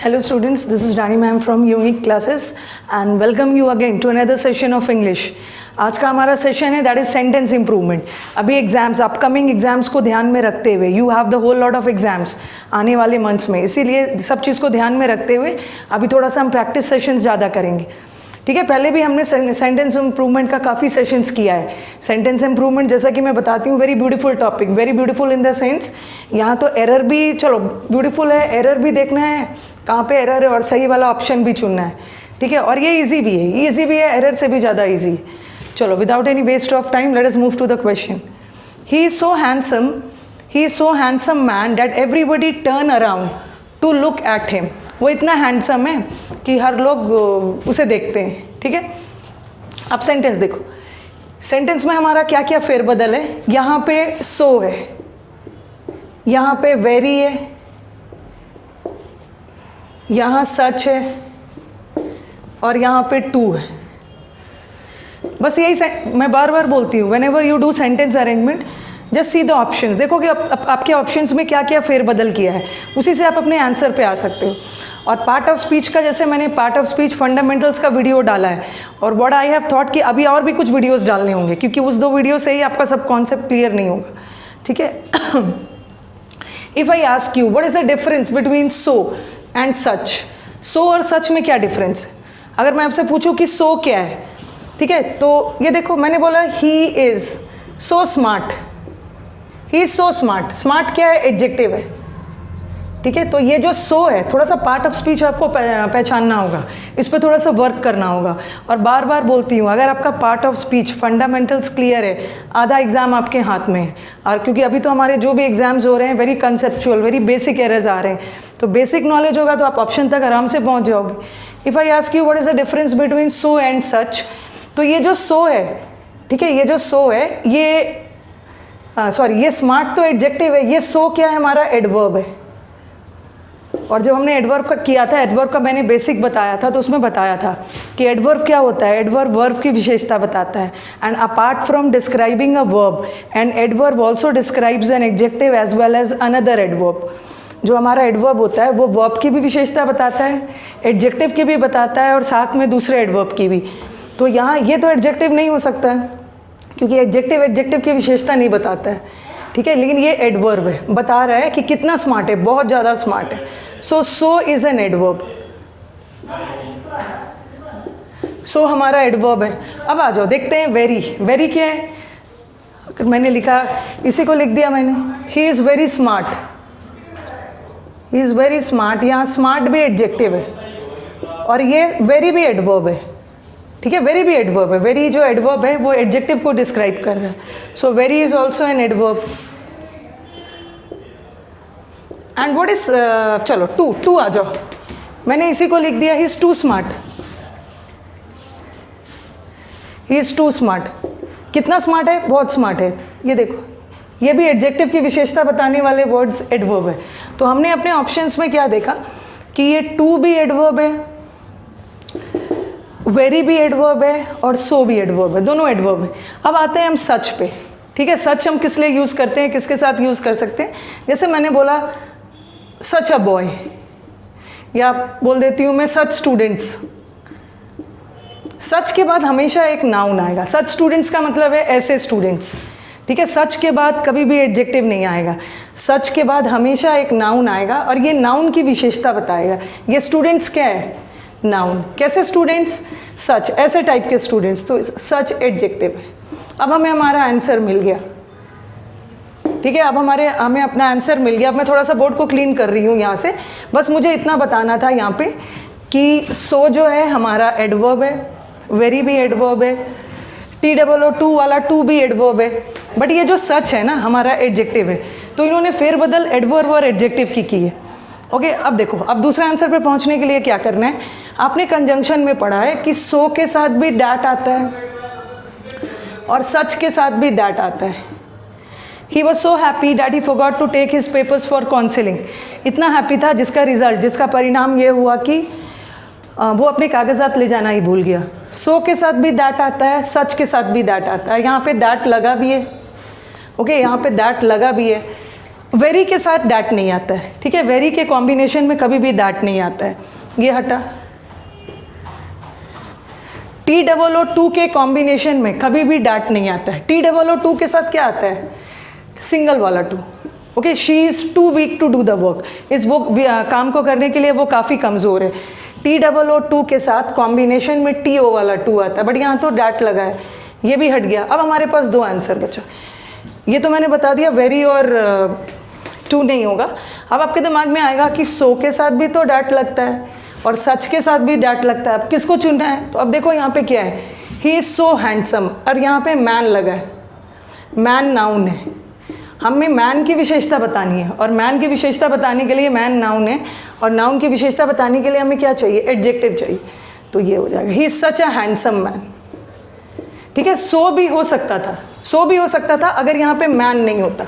Hello students, this is Rani ma'am from Unique Classes and welcome you again to another session of English. आज का हमारा session है that is sentence improvement. अभी exams, upcoming exams को ध्यान में रखते हुए, you have the whole lot of exams आने वाले मंथ्स में, इसीलिए सब चीज़ को ध्यान में रखते हुए अभी थोड़ा सा हम प्रैक्टिस सेशंस ज़्यादा करेंगे. ठीक है, पहले भी हमने सेंटेंस इम्प्रूवमेंट का काफ़ी सेशंस किया है. सेंटेंस इम्प्रूवमेंट जैसा कि मैं बताती हूँ, very beautiful topic, very beautiful in the sense यहाँ तो एरर भी, चलो ब्यूटीफुल है, एरर भी देखना है कहाँ पे एरर है और सही वाला ऑप्शन भी चुनना है. ठीक है, और ये इजी भी है, इजी भी है, एरर से भी ज़्यादा इजी है. चलो, without any waste of time let us move to the question. He is so handsome man that everybody turn around to look at him. वो इतना हैंडसम है कि हर लोग उसे देखते हैं. ठीक है, अब सेंटेंस देखो. सेंटेंस में हमारा क्या क्या फेरबदल है. यहाँ पे सो है, यहाँ पे वेरी है, यहाँ सच है और यहाँ पे टू है. बस यही मैं बार बार बोलती हूँ, whenever you do sentence arrangement just see the options. देखो कि आपके ऑप्शंस में क्या क्या फेरबदल किया है, उसी से आप अपने आंसर पे आ सकते हो. और पार्ट ऑफ स्पीच का, जैसे मैंने पार्ट ऑफ स्पीच फंडामेंटल्स का वीडियो डाला है, और व्हाट आई हैव थॉट कि अभी और भी कुछ वीडियोस डालने होंगे, क्योंकि उस 2 वीडियो से ही आपका सब कॉन्सेप्ट क्लियर नहीं होगा. ठीक है. If I ask you what is the difference between so and such, so और सच में क्या डिफरेंस है. अगर मैं आपसे पूछूं कि सो क्या है, ठीक है, तो ये देखो, मैंने बोला ही is so smart. He is so smart. Smart क्या है, एडजेक्टिव है. ठीक है, तो ये जो सो है, थोड़ा सा पार्ट ऑफ स्पीच आपको पहचानना होगा, इस पर थोड़ा सा वर्क करना होगा. और बार बार बोलती हूँ, अगर आपका part of speech fundamentals clear है, आधा एग्जाम आपके हाथ में है. और क्योंकि अभी तो हमारे जो भी एग्जाम्स हो रहे हैं very conceptual, very basic errors आ रहे हैं, तो बेसिक नॉलेज होगा तो आप ऑप्शन तक आराम से पहुँच जाओगे. If I ask you what is the difference between so and सच, तो ये जो सो है, ठीक है, ये जो सो है, ये ये स्मार्ट तो एडजेक्टिव है, ये सो क्या है, हमारा एडवर्ब है. और जब हमने एडवर्ब का किया था, एडवर्ब का मैंने बेसिक बताया था, तो उसमें बताया था कि एडवर्ब क्या होता है. एडवर्ब वर्ब की विशेषता बताता है. And apart from describing a verb, and adverb also describes an adjective as well as another adverb. जो हमारा एडवर्ब होता है वो वर्ब की भी विशेषता बताता है, एडजेक्टिव की भी बताता है, और साथ में दूसरे एडवर्ब की भी. तो यहाँ ये तो एडजेक्टिव नहीं हो सकता है, क्योंकि एडजेक्टिव की विशेषता नहीं बताता है. ठीक है, लेकिन ये एडवर्ब है, बता रहा है कि कितना स्मार्ट है, बहुत ज़्यादा स्मार्ट है. So is an adverb. So हमारा एडवर्ब है. अब आ जाओ, देखते हैं वेरी. वेरी क्या है, अगर मैंने लिखा, इसी को लिख दिया मैंने, he is very smart. He is very smart. यहाँ स्मार्ट भी एडजेक्टिव है और ये वेरी भी एडवर्ब है. ठीक है, वेरी भी एडवर्ब है. वेरी जो एडवर्ब है वो एडजेक्टिव को डिस्क्राइब कर रहा है. So very is also an adverb. And what is, चलो टू आ जाओ, मैंने इसी को लिख दिया, he is too smart. He is too smart. कितना स्मार्ट है, बहुत स्मार्ट है. ये देखो, ये भी एडजेक्टिव की विशेषता बताने वाले वर्ड्स एडवर्ब है. तो हमने अपने ऑप्शंस में क्या देखा कि ये टू भी एडवर्ब है, वेरी भी एडवर्ब है और सो भी एडवर्ब है, दोनों एडवर्ब है. अब आते हैं हम सच पे. ठीक है, सच हम किस लिए यूज़ करते हैं, किसके साथ यूज़ कर सकते हैं. जैसे मैंने बोला सच अ बॉय, या बोल देती हूँ मैं सच स्टूडेंट्स. सच के बाद हमेशा एक नाउन आएगा. सच स्टूडेंट्स का मतलब है ऐसे स्टूडेंट्स. ठीक है, सच के बाद कभी भी एडजेक्टिव नहीं आएगा. सच के बाद हमेशा एक नाउन आएगा और ये नाउन की विशेषता बताएगा. ये स्टूडेंट्स क्या है, नाउन. कैसे स्टूडेंट्स, सच, ऐसे टाइप के स्टूडेंट्स, तो सच एडजेक्टिव है. अब हमें हमारा आंसर मिल गया. ठीक है, अब हमें अपना आंसर मिल गया. अब मैं थोड़ा सा बोर्ड को क्लीन कर रही हूँ यहाँ से. बस मुझे इतना बताना था यहाँ पे कि सो जो है हमारा एडवर्ब है, वेरी भी एडवर्ब है, TOO वाला टू भी एडवर्ब है. बट ये जो सच है ना, हमारा एडजेक्टिव है. तो इन्होंने फेरबदल एडवर्ब और एडजेक्टिव की है. ओके, अब देखो, अब दूसरे आंसर पे पहुंचने के लिए क्या करना है. आपने कंजंक्शन में पढ़ा है कि सो के साथ भी दैट आता है और सच के साथ भी दैट आता है. He was so happy that he forgot to take his papers for counselling. इतना हैप्पी था जिसका रिजल्ट, जिसका परिणाम ये हुआ कि वो अपने कागजात ले जाना ही भूल गया. सो के साथ भी दैट आता है, सच के साथ भी दैट आता है. यहाँ पे दैट लगा भी है. ओके, यहाँ पे दैट लगा भी है. वेरी के साथ डैट नहीं आता है, ठीक है, वेरी के कॉम्बिनेशन में कभी भी डैट नहीं आता है, ये हटा। TOO2 के कॉम्बिनेशन में कभी भी डैट नहीं आता है। TOO2 के साथ क्या आता है? सिंगल वाला too. Okay, she is too weak to do the work, इस वो काम को करने के लिए वो काफ़ी कमज़ोर है। TOO2 के साथ कॉम्बिनेशन में TO वाला टू आता है, बट यहाँ तो डैट लगा है, ये भी हट गया। अब हमारे पास दो आंसर बचा। ये तो मैंने बता दिया वेरी और टू नहीं होगा। अब आपके दिमाग में आएगा कि सो के साथ भी तो डैट लगता है और सच के साथ भी डैट लगता है, अब किसको चुनना है? तो अब देखो यहाँ पे क्या है, ही इज़ सो हैंडसम, और यहाँ पे मैन लगा है, मैन नाउन है, हमें मैन की विशेषता बतानी है, और मैन की विशेषता बताने के लिए मैन नाउन है, और नाउन की विशेषता बताने के लिए हमें क्या चाहिए? एडजेक्टिव चाहिए। तो ये हो जाएगा, he is such a handsome man. ठीक है, सो भी हो सकता था, सो भी हो सकता था अगर यहाँ पे मैन नहीं होता।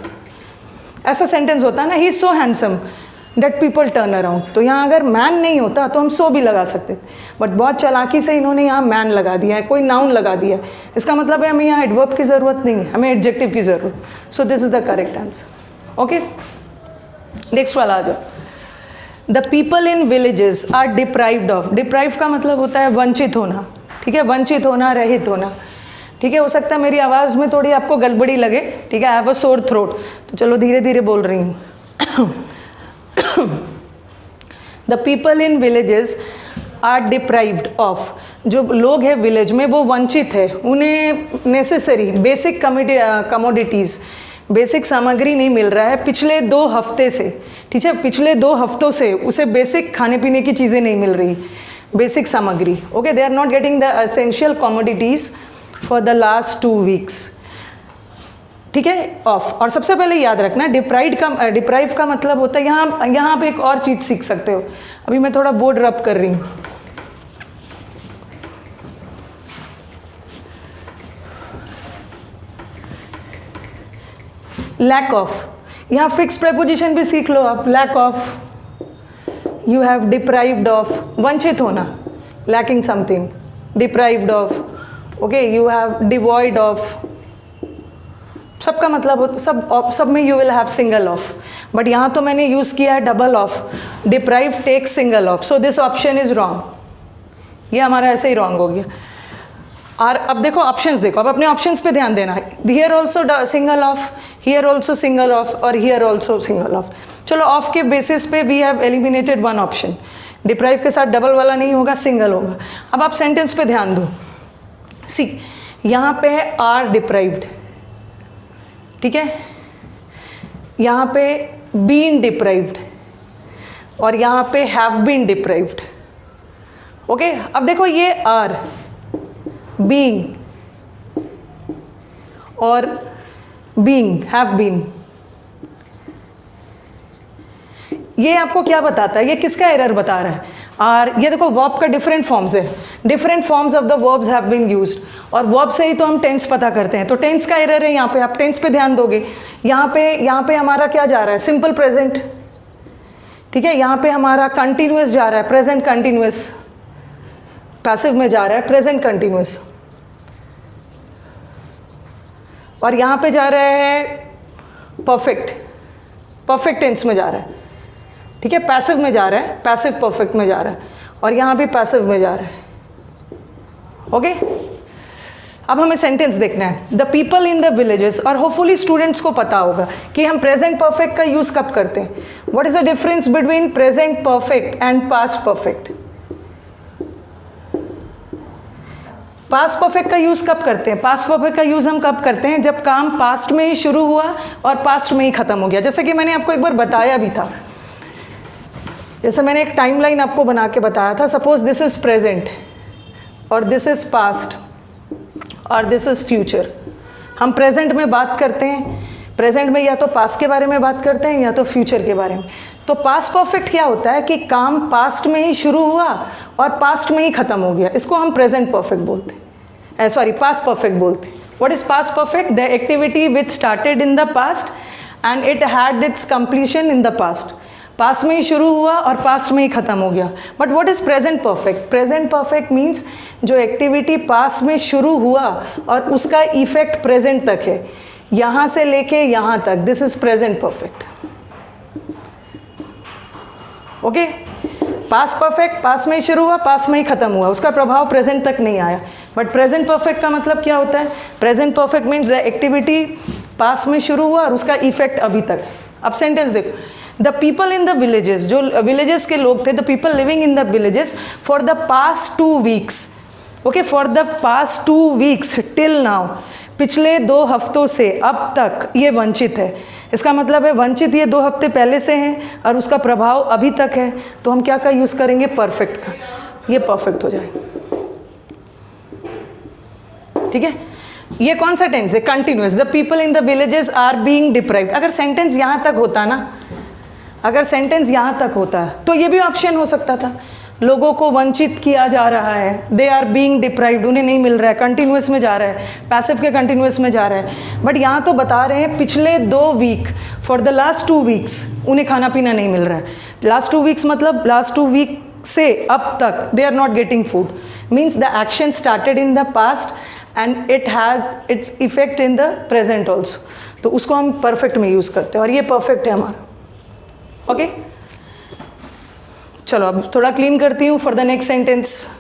ऐसा सेंटेंस होता है ना, he is so handsome that people turn around, तो यहाँ अगर मैन नहीं होता तो हम सो भी लगा सकते, बट बहुत चालाकी से इन्होंने यहाँ मैन लगा दिया है, कोई नाउन लगा दिया है। इसका मतलब है हमें यहाँ एडवर्ब की ज़रूरत नहीं है, हमें एडजेक्टिव की ज़रूरत। So this is the correct answer. Okay, next वाला आ जाओ। The people in villages are deprived of, deprive का मतलब होता है वंचित होना, ठीक है, वंचित होना, रहित होना। ठीक है, हो सकता है मेरी आवाज़ में थोड़ी आपको गड़बड़ी लगे, ठीक है, I have a sore throat, तो चलो धीरे धीरे बोल रही हूँ। The people in villages are deprived of, जो लोग हैं विलेज में वो वंचित है, उन्हें नेसेसरी बेसिक कमोडिटीज़, बेसिक सामग्री नहीं मिल रहा है पिछले 2 हफ्ते से। ठीक है, पिछले 2 हफ्तों से उसे बेसिक खाने पीने की चीज़ें नहीं मिल रही, बेसिक सामग्री। Okay, they are not getting the essential commodities for the last 2 weeks. ठीक है, ऑफ। और सबसे पहले याद रखना डिप्राइव का मतलब होता है, यहाँ पे एक और चीज़ सीख सकते हो। अभी मैं थोड़ा बोर्ड रब कर रही हूँ। लैक ऑफ, यहाँ फिक्स प्रेपोजिशन भी सीख लो आप। Lack of, you have deprived of, वंचित होना, lacking something, deprived of. Okay, you have devoid of, सबका मतलब सब में you will have single of, but यहाँ तो मैंने यूज़ किया है double of. Deprive take single of, so this option is wrong, ये हमारा ऐसे ही रॉन्ग हो गया। और अब देखो ऑप्शंस, देखो अब अपने ऑप्शंस पे ध्यान देना। Here also single of, here also single of, और हियर ऑल्सो सिंगल ऑफ। चलो ऑफ के बेसिस पे we have eliminated 1 option, deprive के साथ डबल वाला नहीं होगा, सिंगल होगा। अब आप सेंटेंस पे ध्यान दो। सी, यहाँ पे है आर डिप्राइव्ड, ठीक है, यहाँ पे बीन डिप्राइव्ड, और यहाँ पे हैव बीन डिप्राइव्ड। ओके, अब देखो ये आर, बीइंग और बीइंग, हैव बीन, ये आपको क्या बताता है? ये किसका एरर बता रहा है? और ये देखो वर्ब का डिफरेंट फॉर्म्स है, different forms of the verbs have been used, और वर्ब से ही तो हम टेंस पता करते हैं। तो टेंस का एरर है यहाँ पे, आप टेंस पे ध्यान दोगे। यहाँ पे हमारा क्या जा रहा है? सिंपल प्रेजेंट, ठीक है, यहाँ पे हमारा कंटिन्यूअस जा रहा है, प्रेजेंट कंटिन्यूअस, पैसिव में जा रहा है प्रेजेंट कंटिन्यूअस, और यहाँ पे जा रहा है परफेक्ट, परफेक्ट टेंस में जा रहा है, ठीक है, पैसिव में जा रहा है, पैसिव परफेक्ट में जा रहा है, और यहाँ भी पैसिव में जा रहा है। ओके, अब हमें सेंटेंस देखना है। The people in the villages, और होपफुली स्टूडेंट्स को पता होगा कि हम प्रेजेंट परफेक्ट का यूज़ कब करते हैं। What is the difference between present perfect and past perfect? Past perfect का यूज़ कब करते हैं? पास्ट परफेक्ट का यूज़ हम कब करते हैं? जब काम पास्ट में ही शुरू हुआ और पास्ट में ही ख़त्म हो गया। जैसे कि मैंने आपको एक बार बताया भी था, जैसे मैंने एक टाइमलाइन आपको बना के बताया था। सपोज दिस इज़ प्रेजेंट, और दिस इज़ पास्ट, और दिस इज़ फ्यूचर। हम प्रेजेंट में बात करते हैं, प्रेजेंट में या तो पास्ट के बारे में बात करते हैं या तो फ्यूचर के बारे में। तो पास्ट परफेक्ट क्या होता है कि काम पास्ट में ही शुरू हुआ और पास्ट में ही ख़त्म हो गया, इसको हम प्रेजेंट परफेक्ट बोलते हैं, सॉरी पास्ट परफेक्ट बोलते हैं। What is past perfect? The activity which started in the past and it had it's completion in the past. Past में ही शुरू हुआ और पास्ट में ही ख़त्म हो गया। But what is present perfect? Present perfect means जो एक्टिविटी पास्ट में शुरू हुआ और उसका इफेक्ट प्रेजेंट तक है, यहाँ से लेके यहाँ तक, this is present perfect. Okay, past perfect past में ही शुरू हुआ, पास्ट में ही खत्म हुआ, उसका प्रभाव प्रेजेंट तक नहीं आया। बट प्रेजेंट परफेक्ट का मतलब क्या होता है? Present perfect means the activity past में शुरू हुआ और उसका इफेक्ट अभी तक। अब सेंटेंस देखो, the people in the villages, जो विलेजेस के लोग थे, the people living in the villages for the past 2 weeks, okay, for the past 2 weeks till now, पिछले 2 हफ्तों से अब तक ये वंचित है। इसका मतलब है वंचित ये 2 हफ्ते पहले से हैं और उसका प्रभाव अभी तक है, तो हम क्या का यूज़ करेंगे? परफेक्ट का, ये परफेक्ट हो जाएगा। ठीक है, ये कौन सा टेंस है? Continuous. The people in the villages are being deprived. अगर सेंटेंस यहाँ तक होता ना, अगर सेंटेंस यहाँ तक होता तो ये भी ऑप्शन हो सकता था, लोगों को वंचित किया जा रहा है, दे आर बीइंग डिप्राइव्ड, उन्हें नहीं मिल रहा है, कंटिन्यूअस में जा रहा है, पैसिव के कंटिन्यूअस में जा रहा है। बट यहाँ तो बता रहे हैं पिछले 2 week, for the last 2 weeks उन्हें खाना पीना नहीं मिल रहा है। लास्ट 2 वीक्स मतलब लास्ट 2 वीक से अब तक they are not getting food, means the action started in the past and it has its effect in the present also, तो उसको हम परफेक्ट में यूज़ करते हैं और ये परफेक्ट है हमारा। ओके, चलो अब थोड़ा क्लीन करती हूँ for the next sentence.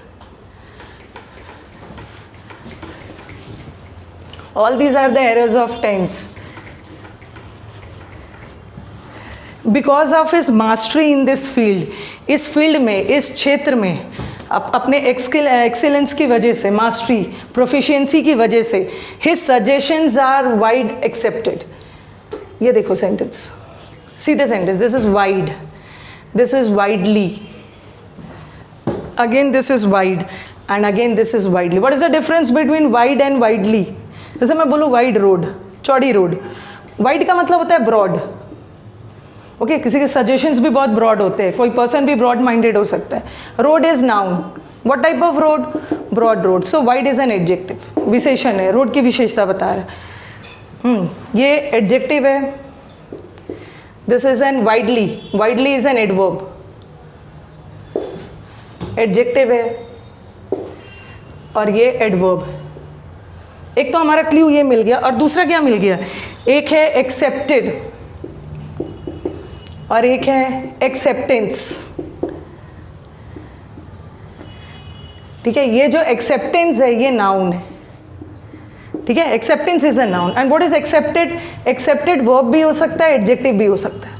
All these are the errors of tense. Because of his mastery in this field, इस फील्ड में, इस क्षेत्र में अपने एक्सीलेंस की वजह से, मास्टरी, प्रोफिशिएंसी की वजह से, his suggestions are wide accepted. ये देखो sentence, see the sentence, this is wide, this is widely, again this is wide and again this is widely. What is the difference between wide and widely? जैसे मैं बोलूँ wide road, चौड़ी road, wide का मतलब होता है broad, okay, किसी के सजेशंस भी बहुत ब्रॉड होते हैं, कोई पर्सन भी ब्रॉड माइंडेड हो सकता है। Road is noun, what type of road? Broad road. So wide is an adjective, विशेषण है, रोड की विशेषता बता रहा है। ये एडजेक्टिव है, this is an widely, widely is an adverb, adjective है और ये adverb है। एक तो हमारा क्लू ये मिल गया और दूसरा क्या मिल गया? एक है accepted और एक है acceptance। ठीक है, ये जो acceptance है ये noun है। ठीक है, acceptance is a noun and what is accepted? Accepted verb भी हो सकता है, एडजेक्टिव भी हो सकता है।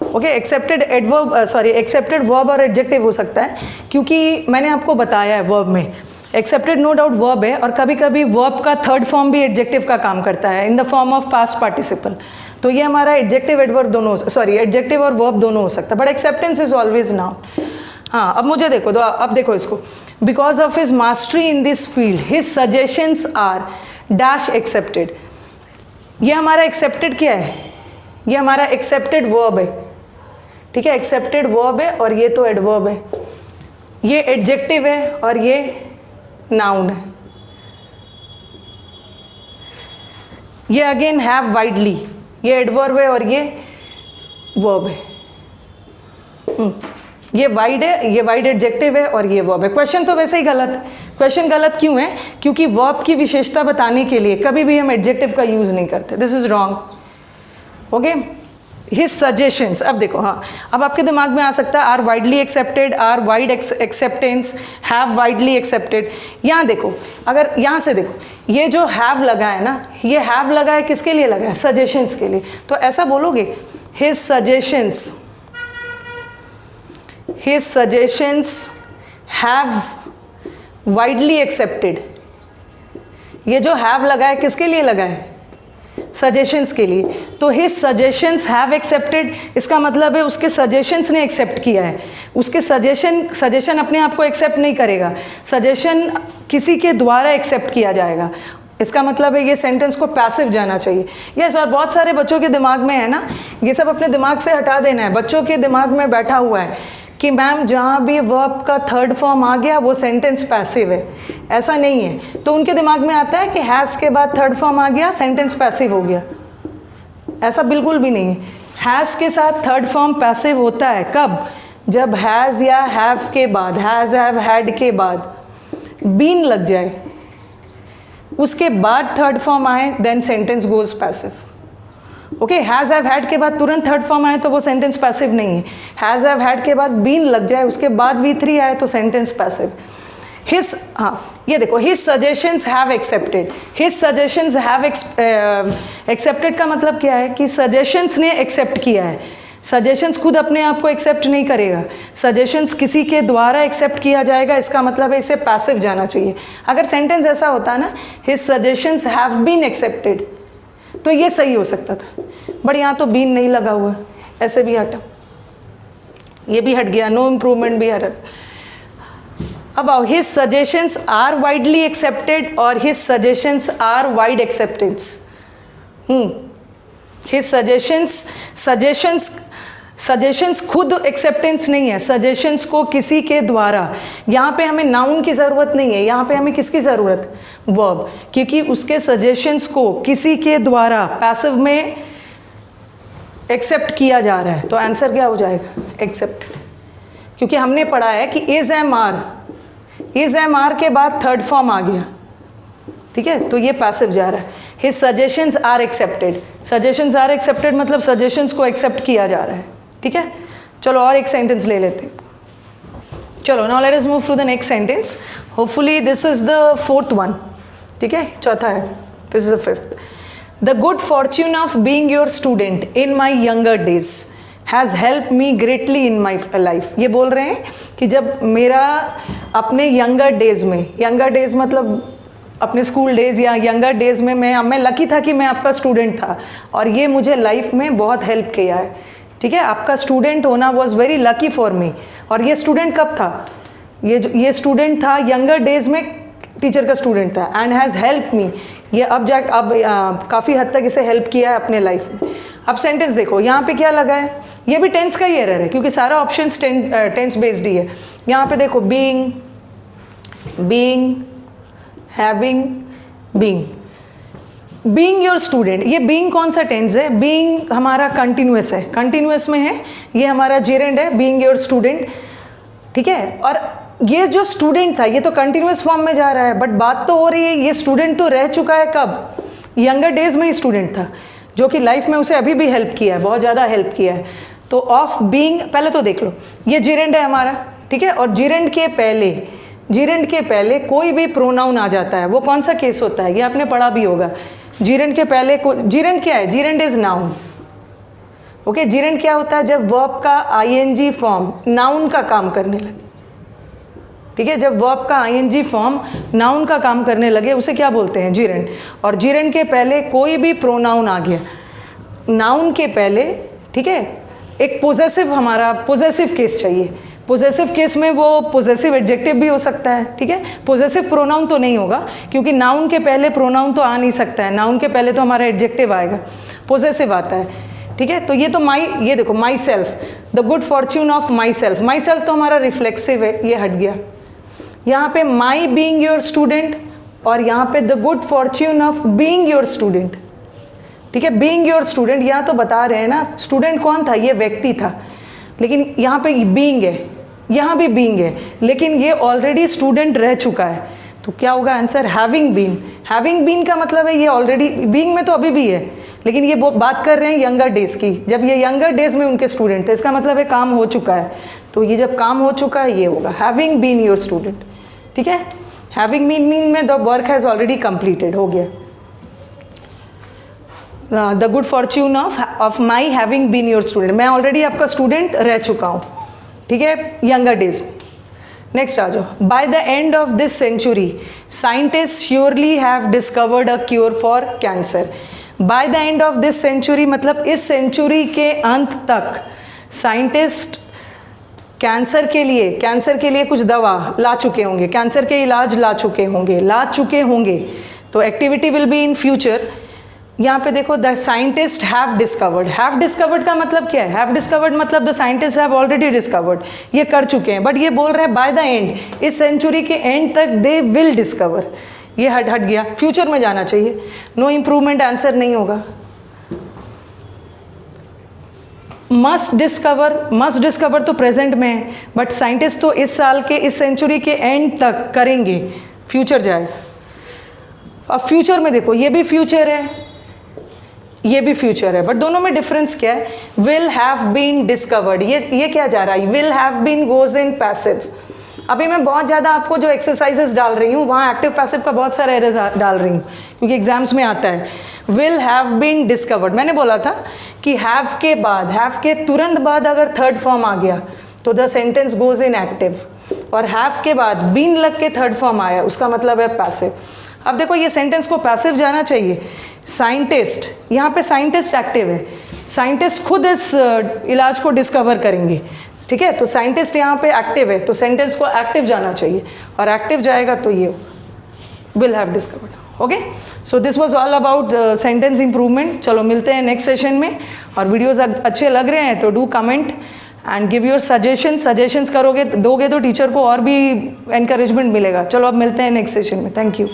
Okay, accepted adverb, sorry, accepted verb और एडजेक्टिव हो सकता है, क्योंकि मैंने आपको बताया है वर्ब में एक्सेप्टेड नो डाउट वर्ब है और कभी कभी वर्ब का थर्ड फॉर्म भी एडजेक्टिव का काम करता है in the form of past participle. तो ये हमारा एडजेक्टिव एडवर्ब दोनों, सॉरी, एडजेक्टिव और वर्ब दोनों हो सकता है, but acceptance is always noun. हाँ, अब मुझे देखो, तो अब देखो इसको, because of his mastery in this field his suggestions are dash accepted. ये हमारा एक्सेप्टेड क्या है? ये हमारा एक्सेप्टेड वर्ब है। ठीक है, एक्सेप्टेड वर्ब है और ये तो एडवर्ब है, ये एडजेक्टिव है और ये नाउन है। ये अगेन हैव वाइडली, ये एडवर्ब है और ये वर्ब है। ये वाइड है, ये वाइड एडजेक्टिव है और ये वर्ब है। क्वेश्चन तो वैसे ही गलत है। क्वेश्चन गलत क्यों है? क्योंकि वर्ब की विशेषता बताने के लिए कभी भी हम एडजेक्टिव का यूज नहीं करते। This is wrong. Okay, his suggestions. अब देखो, हाँ, अब आपके दिमाग में आ सकता है are widely accepted, are wide acceptance, have widely accepted. यहाँ देखो, अगर यहाँ से देखो, ये जो हैव लगा है ना, ये हैव लगा है किसके लिए लगा है? सजेशंस के लिए। तो ऐसा बोलोगे, his suggestions, his suggestions have widely accepted। ये जो have लगा है किसके लिए लगा है? suggestions के लिए। तो his suggestions have accepted, इसका मतलब है उसके suggestions ने accept किया है। उसके suggestion अपने आप को accept नहीं करेगा, suggestion किसी के द्वारा accept किया जाएगा। इसका मतलब है ये सेंटेंस को पैसिव जाना चाहिए। यस, और बहुत सारे बच्चों के दिमाग में है ना, ये सब अपने दिमाग से हटा देना है। बच्चों के दिमाग में बैठा हुआ है कि मैम जहाँ भी वर्ब का थर्ड फॉर्म आ गया वो सेंटेंस पैसिव है। ऐसा नहीं है। तो उनके दिमाग में आता है कि हैज़ के बाद थर्ड फॉर्म आ गया, सेंटेंस पैसिव हो गया। ऐसा बिल्कुल भी नहीं है। हैज़ के साथ थर्ड फॉर्म पैसिव होता है कब? जब हैज़ या हैव के बाद, हैज़, हैव, हैड के बाद बीन लग जाए, उसके बाद थर्ड फॉर्म आए, then sentence goes passive. Okay, has have had के बाद तुरंत थर्ड फॉर्म आए तो वो सेंटेंस पैसिव नहीं है। हैज़ हैव हैड के बाद बीन लग जाए, उसके बाद V3 आए तो सेंटेंस पैसिव। हिज, हाँ ये देखो, his suggestions have accepted. His suggestions have accepted का मतलब क्या है कि सजेशंस ने एक्सेप्ट किया है। सजेशंस खुद अपने आप को एक्सेप्ट नहीं करेगा, सजेशंस किसी के द्वारा एक्सेप्ट किया जाएगा, इसका मतलब है इसे पैसिव जाना चाहिए। अगर सेंटेंस ऐसा होता ना, his suggestions have been accepted, तो ये सही हो सकता था, बट यहाँ तो बीन नहीं लगा हुआ, ऐसे भी हटा, ये भी हट गया, नो इम्प्रूवमेंट भी हट। अब आओ, his suggestions are widely accepted और his suggestions are wide acceptance. His suggestions खुद एक्सेप्टेंस नहीं है, सजेशंस को किसी के द्वारा। यहाँ पे हमें नाउन की ज़रूरत नहीं है, यहाँ पे हमें किसकी ज़रूरत, वर्ब, क्योंकि उसके सजेशंस को किसी के द्वारा पैसिव में एक्सेप्ट किया जा रहा है। तो आंसर क्या हो जाएगा, एक्सेप्टेड, क्योंकि हमने पढ़ा है कि इज एम आर के बाद थर्ड फॉर्म आ गया, ठीक है, तो ये पैसिव जा रहा है। His suggestions are accepted, suggestions are accepted मतलब सजेशंस को एक्सेप्ट किया जा रहा है, ठीक है। चलो और एक सेंटेंस ले लेते हैं। चलो now let us move to the next sentence. Hopefully this is the fourth one, ठीक है, चौथा है, this is the fifth. The good fortune of being your student in my younger days has help me greatly in my life. ये बोल रहे हैं कि जब मेरा अपने यंगर डेज में, यंगर डेज मतलब अपने स्कूल डेज या यंगर डेज में मैं लकी था कि मैं आपका स्टूडेंट था और ये मुझे लाइफ में बहुत हेल्प किया है, ठीक है। आपका स्टूडेंट होना was very lucky for me. और ये स्टूडेंट कब था, ये स्टूडेंट था यंगर डेज में, टीचर का स्टूडेंट था, एंड हैज़ हेल्प मी, ये अब काफ़ी हद तक इसे हेल्प किया है अपने लाइफ में। अब सेंटेंस देखो, यहाँ पे क्या लगा है, ये भी टेंस का ही एरर है क्योंकि सारा ऑप्शंस टेंस बेस्ड ही है। यहाँ पे देखो being, having, being your student, ये बीइंग कौन सा टेंस है, बीइंग हमारा कंटिन्यूस है, कंटिन्यूस में है, ये हमारा जेरेंड है, बीइंग योर स्टूडेंट, ठीक है। और ये जो स्टूडेंट था ये तो कंटिन्यूस फॉर्म में जा रहा है, बट बात तो हो रही है ये स्टूडेंट तो रह चुका है कब, यंगर डेज में ही स्टूडेंट था, जो कि लाइफ में उसे अभी भी हेल्प किया है, बहुत ज़्यादा हेल्प किया है। तो ऑफ बीइंग, पहले तो देख लो, ये जेरेंड है हमारा, ठीक है, और जेरेंड के पहले कोई भी प्रोनाउन आ जाता है, वो कौन सा केस होता है, ये आपने पढ़ा भी होगा। जेरेंड के पहले जेरेंड क्या है, gerund is noun, okay. Gerund क्या होता है, जब वर्ब का आईएनजी फॉर्म नाउन का काम करने लगे, ठीक है, जब वर्ब का आईएनजी फॉर्म नाउन का काम करने लगे उसे क्या बोलते हैं, जेरेंड। और जेरेंड के पहले कोई भी प्रोनाउन आ गया नाउन के पहले, ठीक है, एक पोजेसिव, हमारा पोजेसिव केस चाहिए। पोजेसिव केस में वो पोजेसिव एडजेक्टिव भी हो सकता है, ठीक है, पोजेसिव प्रोनाउन तो नहीं होगा क्योंकि नाउन के पहले प्रोनाउन तो आ नहीं सकता है, नाउन के पहले तो हमारा एडजेक्टिव आएगा, पोजेसिव आता है, ठीक है। तो ये तो ये देखो, my self, the good fortune of my self, my self तो हमारा रिफ्लेक्सिव है, ये हट गया। यहाँ पे माई बीइंग योर स्टूडेंट और यहाँ पे the good fortune of being your student, ठीक है, बीइंग योर स्टूडेंट। यहाँ तो बता रहे हैं ना स्टूडेंट कौन था, ये व्यक्ति था, लेकिन यहाँ पे बीइंग है, यहाँ भी बीइंग है, लेकिन ये ऑलरेडी स्टूडेंट रह चुका है, तो क्या होगा answer, having been. Having been का मतलब है ये ऑलरेडी, बीइंग में तो अभी भी है, लेकिन ये बात कर रहे हैं यंगर डेज की, जब ये यंगर डेज में उनके स्टूडेंट थे, इसका मतलब है काम हो चुका है। तो ये जब काम हो चुका है ये होगा हैविंग बीन योर स्टूडेंट, ठीक है। हैविंग बीन में the work has already completed, हो गया। The good fortune of my having been your student, मैं ऑलरेडी आपका स्टूडेंट रह चुका हूँ, ठीक है, यंगर डेज। नेक्स्ट आ जाओ, by the end of this century scientist surely have discovered a cure for cancer. By the end of this century मतलब इस सेंचुरी के अंत तक साइंटिस्ट कैंसर के लिए कुछ दवा ला चुके होंगे, कैंसर के इलाज ला चुके होंगे। तो activity will be in future. यहाँ पे देखो, द साइंटिस्ट हैव डिस्कवर्ड का मतलब क्या है, हैव डिस्कवर्ड मतलब the scientist have already discovered, ये कर चुके हैं, बट ये बोल रहे हैं बाय द एंड, इस सेंचुरी के एंड तक दे विल डिस्कवर, ये हट गया, फ्यूचर में जाना चाहिए, नो इम्प्रूवमेंट आंसर नहीं होगा। मस्ट डिस्कवर तो प्रेजेंट में है, बट साइंटिस्ट तो इस साल के, इस सेंचुरी के एंड तक करेंगे, फ्यूचर जाएगा। अब फ्यूचर में देखो, ये भी फ्यूचर है, ये भी फ्यूचर है, बट दोनों में डिफरेंस क्या है? विल हैव बीन डिस्कवर्ड, ये क्या जा रहा है? Will have been goes in passive. अभी मैं बहुत ज़्यादा आपको जो एक्सरसाइजेस डाल रही हूँ वहाँ एक्टिव पैसिव का बहुत सारा एरर्स डाल रही हूँ, क्योंकि एग्जाम्स में आता है। विल हैव बीन डिस्कवर्ड, मैंने बोला था कि हैव के बाद, हैव के तुरंत बाद अगर थर्ड फॉर्म आ गया तो the sentence goes in active, और हैव के बाद बीन लग के थर्ड फॉर्म आया, उसका मतलब है पैसिव। अब देखो ये सेंटेंस को पैसिव जाना चाहिए। साइंटिस्ट, यहाँ पे साइंटिस्ट एक्टिव है, साइंटिस्ट खुद इस इलाज को डिस्कवर करेंगे, ठीक है? तो साइंटिस्ट यहाँ पे एक्टिव है, तो सेंटेंस को एक्टिव जाना चाहिए, और एक्टिव जाएगा तो ये will have discovered. Okay, so this was all about sentence improvement. चलो मिलते हैं नेक्स्ट सेशन में, और वीडियोस अच्छे लग रहे हैं तो do comment and give your suggestions दोगे तो टीचर को और भी एनकरेजमेंट मिलेगा। चलो अब मिलते हैं नेक्स्ट सेशन में। Thank you.